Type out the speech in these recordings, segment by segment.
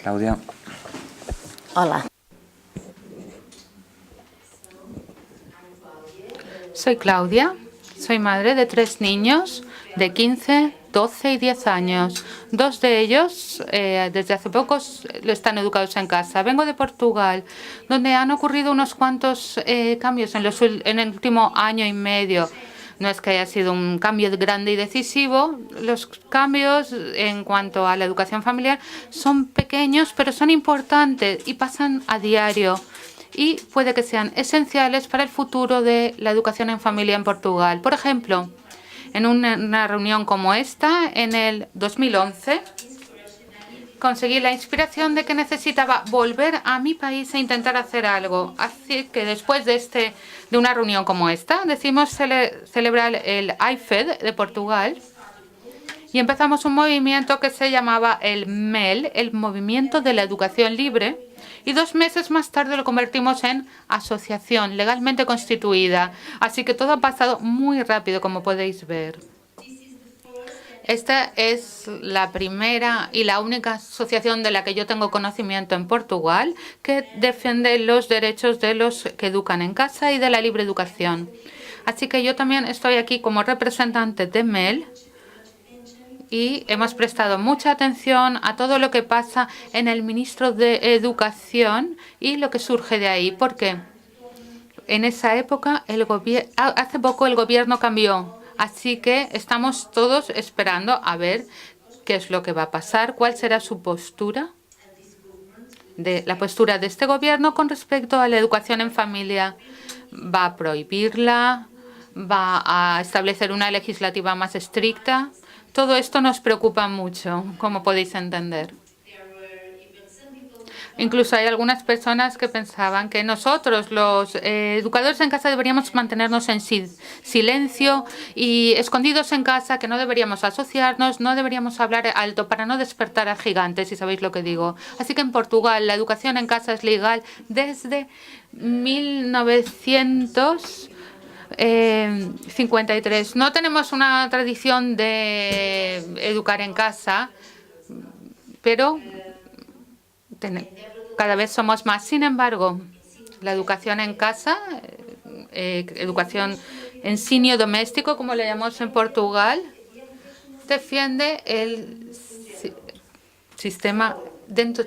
Claudia. Hola. Soy Claudia, soy madre de 3 niños de 15, 12 y 10 años. 2 de ellos desde hace poco están educados en casa. Vengo de Portugal, donde han ocurrido unos cuantos cambios en el último año y medio. No es que haya sido un cambio grande y decisivo. Los cambios en cuanto a la educación familiar son pequeños, pero son importantes y pasan a diario. Y puede que sean esenciales para el futuro de la educación en familia en Portugal. Por ejemplo, en una reunión como esta, en el 2011, conseguí la inspiración de que necesitaba volver a mi país e intentar hacer algo. Así que después de una reunión como esta, decidimos celebrar el IFED de Portugal y empezamos un movimiento que se llamaba el MEL, el Movimiento de la Educación Libre, y 2 meses más tarde lo convertimos en asociación legalmente constituida. Así que todo ha pasado muy rápido, como podéis ver. Esta es la primera y la única asociación de la que yo tengo conocimiento en Portugal que defiende los derechos de los que educan en casa y de la libre educación. Así que yo también estoy aquí como representante de MEL y hemos prestado mucha atención a todo lo que pasa en el Ministro de Educación y lo que surge de ahí. Porque en esa época, hace poco el gobierno cambió. Así que estamos todos esperando a ver qué es lo que va a pasar, cuál será su postura, la postura de este gobierno con respecto a la educación en familia. ¿Va a prohibirla? ¿Va a establecer una legislativa más estricta? Todo esto nos preocupa mucho, como podéis entender. Incluso hay algunas personas que pensaban que nosotros, los educadores en casa, deberíamos mantenernos en silencio y escondidos en casa, que no deberíamos asociarnos, no deberíamos hablar alto para no despertar a gigantes, si sabéis lo que digo. Así que en Portugal la educación en casa es legal desde 1953. No tenemos una tradición de educar en casa, pero cada vez somos más. Sin embargo, la educación en casa, educación ensino doméstico, como le llamamos en Portugal, defiende el sistema,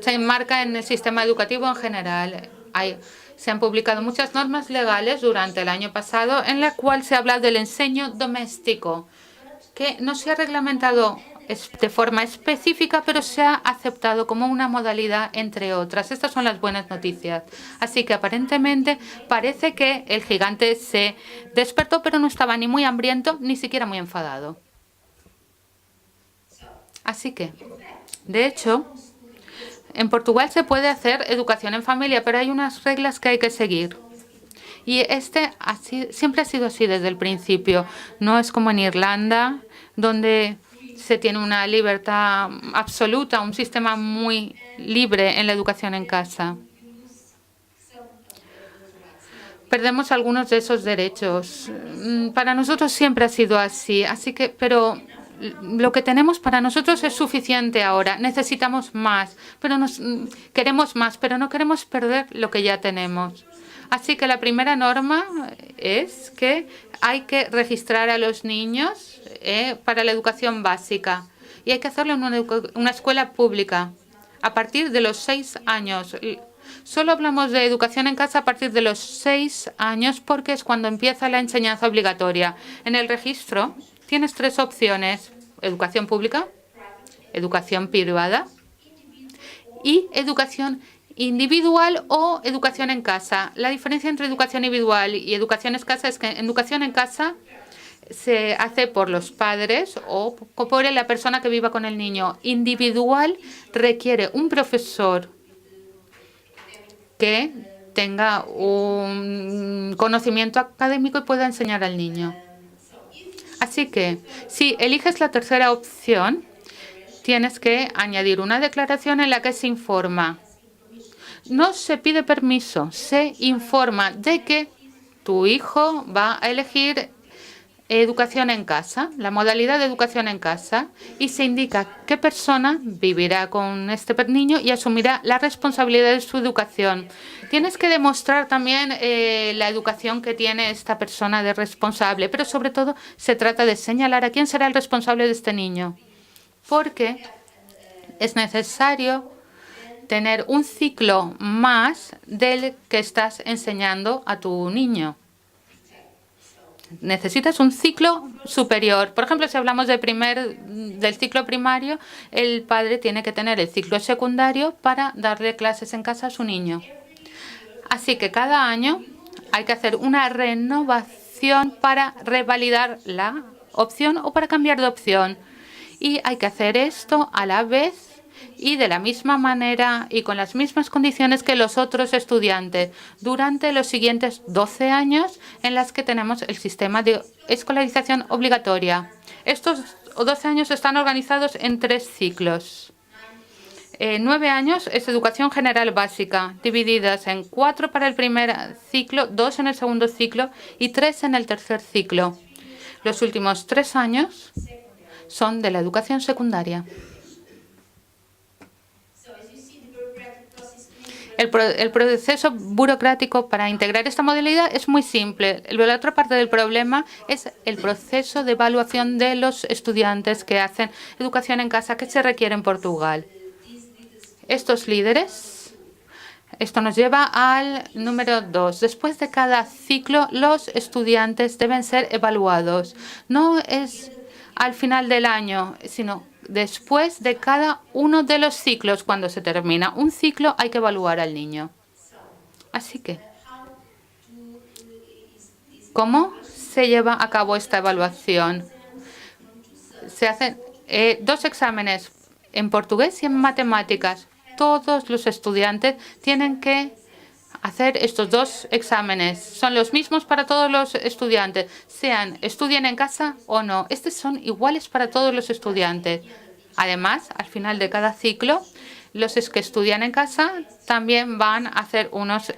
se enmarca en el sistema educativo en general. Se han publicado muchas normas legales durante el año pasado en la cual se habla del enseño doméstico, que no se ha reglamentado de forma específica, pero se ha aceptado como una modalidad entre otras. Estas son las buenas noticias. Así que aparentemente parece que el gigante se despertó, pero no estaba ni muy hambriento ni siquiera muy enfadado. Así que, de hecho, en Portugal se puede hacer educación en familia, pero hay unas reglas que hay que seguir. Y siempre ha sido así desde el principio. No es como en Irlanda, donde se tiene una libertad absoluta, un sistema muy libre en la educación en casa. Perdemos algunos de esos derechos. Para nosotros siempre ha sido así, pero lo que tenemos para nosotros es suficiente ahora. Necesitamos más, queremos más, pero no queremos perder lo que ya tenemos. Así que la primera norma es que hay que registrar a los niños para la educación básica y hay que hacerlo en una escuela pública a partir de los 6 años. Solo hablamos de educación en casa a partir de los 6 años porque es cuando empieza la enseñanza obligatoria. En el registro tienes 3 opciones: educación pública, educación privada y educación individual o educación en casa. La diferencia entre educación individual y educación en casa es que educación en casa se hace por los padres o por la persona que viva con el niño. Individual requiere un profesor que tenga un conocimiento académico y pueda enseñar al niño. Así que, si eliges la tercera opción, tienes que añadir una declaración en la que se informa. No se pide permiso, se informa de que tu hijo va a elegir educación en casa, la modalidad de educación en casa, y se indica qué persona vivirá con este niño y asumirá la responsabilidad de su educación. Tienes que demostrar también la educación que tiene esta persona de responsable, pero sobre todo se trata de señalar a quién será el responsable de este niño, porque es necesario tener un ciclo más del que estás enseñando a tu niño. Necesitas un ciclo superior. Por ejemplo, si hablamos del ciclo primario, el padre tiene que tener el ciclo secundario para darle clases en casa a su niño. Así que cada año hay que hacer una renovación para revalidar la opción o para cambiar de opción. Y hay que hacer esto a la vez y de la misma manera y con las mismas condiciones que los otros estudiantes durante los siguientes 12 años en las que tenemos el sistema de escolarización obligatoria. Estos 12 años están organizados en 3 ciclos. 9 años es educación general básica, divididas en 4 para el primer ciclo, 2 en el segundo ciclo y 3 en el tercer ciclo. Los últimos 3 años son de la educación secundaria. El proceso burocrático para integrar esta modalidad es muy simple. La otra parte del problema es el proceso de evaluación de los estudiantes que hacen educación en casa que se requiere en Portugal. Estos líderes, esto nos lleva al número 2. Después de cada ciclo, los estudiantes deben ser evaluados. No es al final del año, sino después de cada uno de los ciclos. Cuando se termina un ciclo, hay que evaluar al niño. Así que, ¿cómo se lleva a cabo esta evaluación? Se hacen 2 exámenes en portugués y en matemáticas. Todos los estudiantes tienen que hacer estos 2 exámenes. Son los mismos para todos los estudiantes, estudien en casa o no. Estos son iguales para todos los estudiantes. Además, al final de cada ciclo, los que estudian en casa también van a hacer unas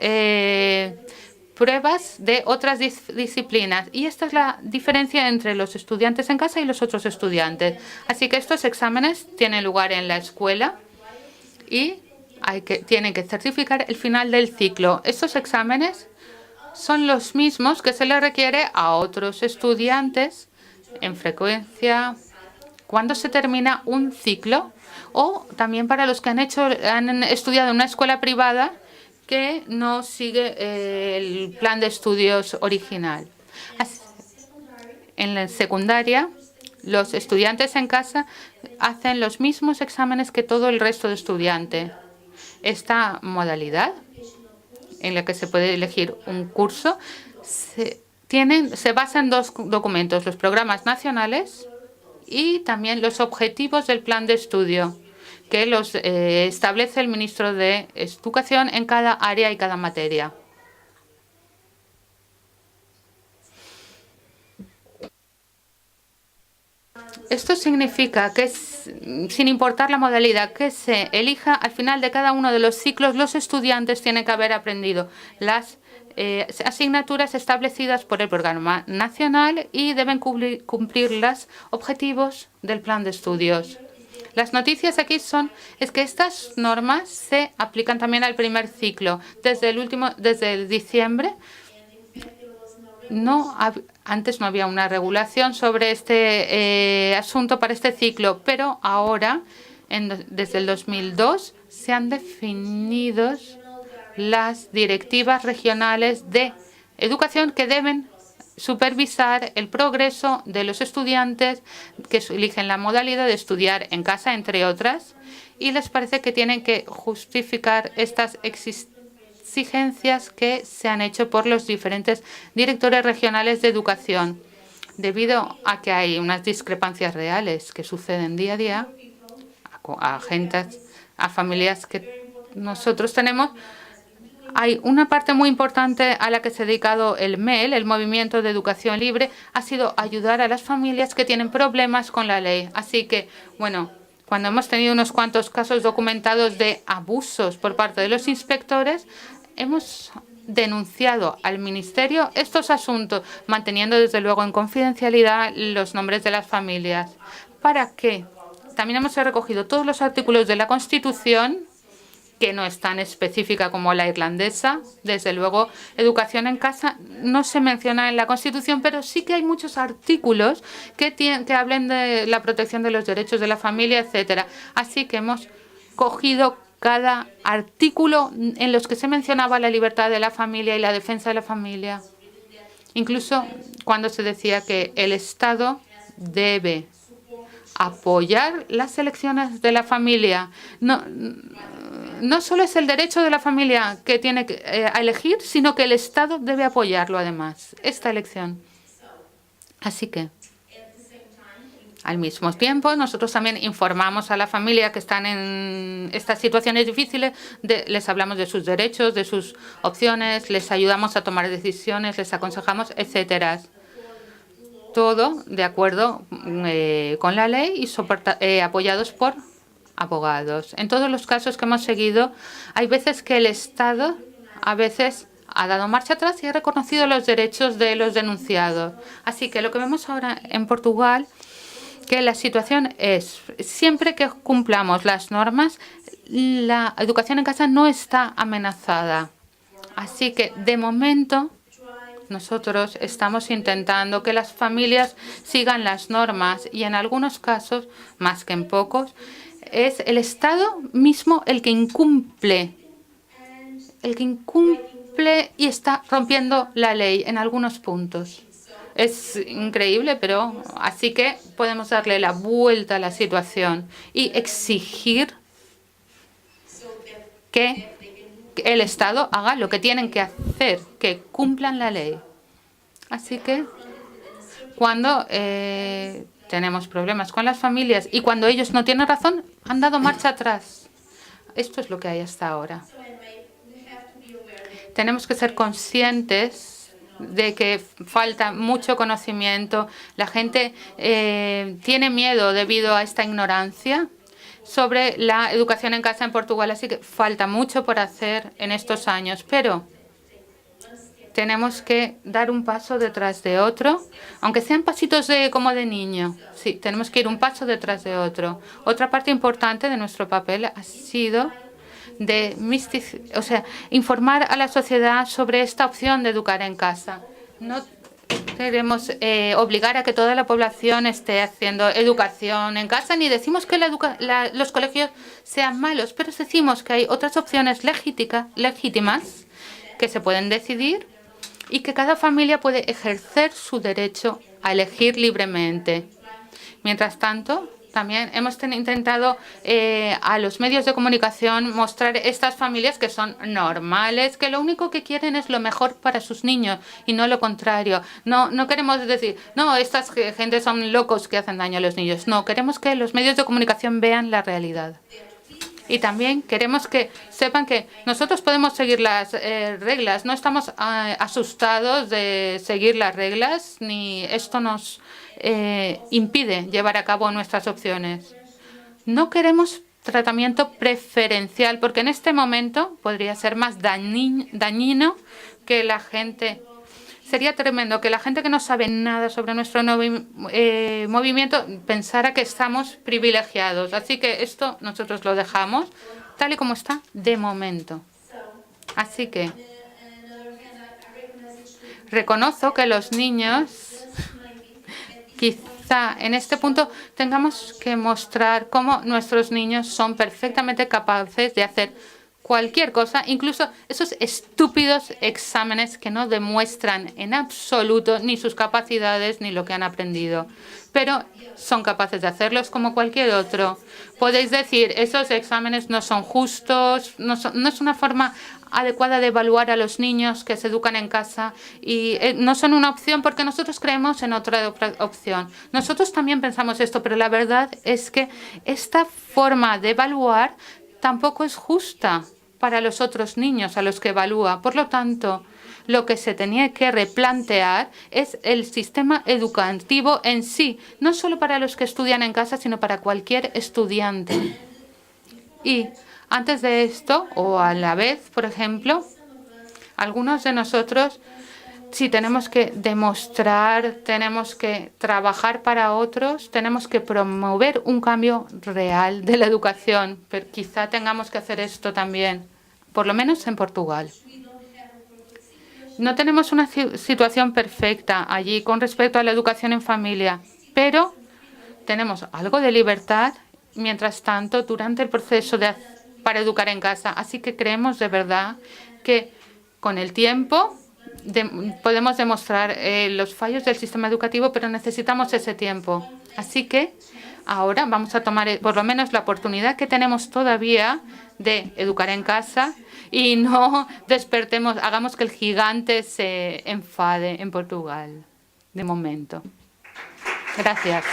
pruebas de otras disciplinas. Y esta es la diferencia entre los estudiantes en casa y los otros estudiantes. Así que estos exámenes tienen lugar en la escuela y tienen que certificar el final del ciclo. Estos exámenes son los mismos que se le requiere a otros estudiantes en frecuencia cuando se termina un ciclo, o también para los que han estudiado en una escuela privada que no sigue el plan de estudios original. En la secundaria, los estudiantes en casa hacen los mismos exámenes que todo el resto de estudiantes. Esta modalidad, en la que se puede elegir un curso, se basa en 2 documentos: los programas nacionales y también los objetivos del plan de estudio, que los establece el ministro de Educación en cada área y cada materia. Esto significa que, sin importar la modalidad que se elija, al final de cada uno de los ciclos, los estudiantes tienen que haber aprendido las asignaturas establecidas por el programa nacional y deben cumplir los objetivos del plan de estudios. Las noticias aquí es que estas normas se aplican también al primer ciclo. Desde el diciembre, antes no había una regulación sobre este asunto para este ciclo, pero ahora, desde el 2002, se han definido las directivas regionales de educación que deben supervisar el progreso de los estudiantes que eligen la modalidad de estudiar en casa, entre otras, y les parece que tienen que justificar estas exigencias que se han hecho por los diferentes directores regionales de educación. Debido a que hay unas discrepancias reales que suceden día a día, a familias que nosotros tenemos, hay una parte muy importante a la que se ha dedicado el MEL, el Movimiento de Educación Libre, ha sido ayudar a las familias que tienen problemas con la ley. Así que, bueno, cuando hemos tenido unos cuantos casos documentados de abusos por parte de los inspectores, hemos denunciado al Ministerio estos asuntos, manteniendo desde luego en confidencialidad los nombres de las familias. ¿Para qué? También hemos recogido todos los artículos de la Constitución, que no es tan específica como la irlandesa. Desde luego, educación en casa no se menciona en la Constitución, pero sí que hay muchos artículos que hablen de la protección de los derechos de la familia, etcétera. Así que hemos cogido cada artículo en los que se mencionaba la libertad de la familia y la defensa de la familia. Incluso cuando se decía que el Estado debe apoyar las elecciones de la familia. No solo es el derecho de la familia que tiene a elegir, sino que el Estado debe apoyarlo además, esta elección. Así que, al mismo tiempo, nosotros también informamos a la familia que están en estas situaciones difíciles, les hablamos de sus derechos, de sus opciones, les ayudamos a tomar decisiones, les aconsejamos, etcétera. Todo de acuerdo con la ley y apoyados por abogados. En todos los casos que hemos seguido, hay veces que el Estado a veces ha dado marcha atrás y ha reconocido los derechos de los denunciados. Así que lo que vemos ahora en Portugal, que la situación es, siempre que cumplamos las normas, la educación en casa no está amenazada. Así que, de momento, nosotros estamos intentando que las familias sigan las normas y en algunos casos, más que en pocos, es el Estado mismo el que incumple y está rompiendo la ley en algunos puntos. Es increíble, pero así que podemos darle la vuelta a la situación y exigir que el Estado haga lo que tienen que hacer, que cumplan la ley. Así que cuando tenemos problemas con las familias y cuando ellos no tienen razón, han dado marcha atrás. Esto es lo que hay hasta ahora. Tenemos que ser conscientes de que falta mucho conocimiento. La gente tiene miedo debido a esta ignorancia sobre la educación en casa en Portugal, así que falta mucho por hacer en estos años, pero tenemos que dar un paso detrás de otro, aunque sean pasitos como de niño. Sí, tenemos que ir un paso detrás de otro. Otra parte importante de nuestro papel ha sido de informar a la sociedad sobre esta opción de educar en casa. No queremos obligar a que toda la población esté haciendo educación en casa, ni decimos que los colegios sean malos, pero decimos que hay otras opciones legítimas que se pueden decidir y que cada familia puede ejercer su derecho a elegir libremente. Mientras tanto, también hemos intentado a los medios de comunicación mostrar estas familias que son normales, que lo único que quieren es lo mejor para sus niños y no lo contrario. No queremos decir, no, estas gente son locos que hacen daño a los niños. No, queremos que los medios de comunicación vean la realidad. Y también queremos que sepan que nosotros podemos seguir las reglas. No estamos asustados de seguir las reglas, ni esto nos impide llevar a cabo nuestras opciones. No queremos tratamiento preferencial, porque en este momento podría ser más dañino que la gente. Sería tremendo que la gente que no sabe nada sobre nuestro movimiento pensara que estamos privilegiados. Así que esto nosotros lo dejamos tal y como está de momento. Así que reconozco que los niños, quizá en este punto tengamos que mostrar cómo nuestros niños son perfectamente capaces de hacer cualquier cosa, incluso esos estúpidos exámenes que no demuestran en absoluto ni sus capacidades ni lo que han aprendido. Pero son capaces de hacerlos como cualquier otro. Podéis decir, esos exámenes no son justos, no es una forma adecuada de evaluar a los niños que se educan en casa y no son una opción porque nosotros creemos en otra opción. Nosotros también pensamos esto, pero la verdad es que esta forma de evaluar tampoco es justa para los otros niños a los que evalúa. Por lo tanto, lo que se tenía que replantear es el sistema educativo en sí, no solo para los que estudian en casa, sino para cualquier estudiante. Y antes de esto, o a la vez, por ejemplo, Algunos de nosotros, si tenemos que demostrar, tenemos que trabajar para otros, tenemos que promover un cambio real de la educación. Pero quizá tengamos que hacer esto también, por lo menos en Portugal. No tenemos una situación perfecta allí con respecto a la educación en familia, pero tenemos algo de libertad, mientras tanto, durante el proceso para educar en casa. Así que creemos de verdad que con el tiempo podemos demostrar los fallos del sistema educativo, pero necesitamos ese tiempo. Así que ahora vamos a tomar por lo menos la oportunidad que tenemos todavía de educar en casa y no despertemos, hagamos que el gigante se enfade en Portugal, de momento. Gracias.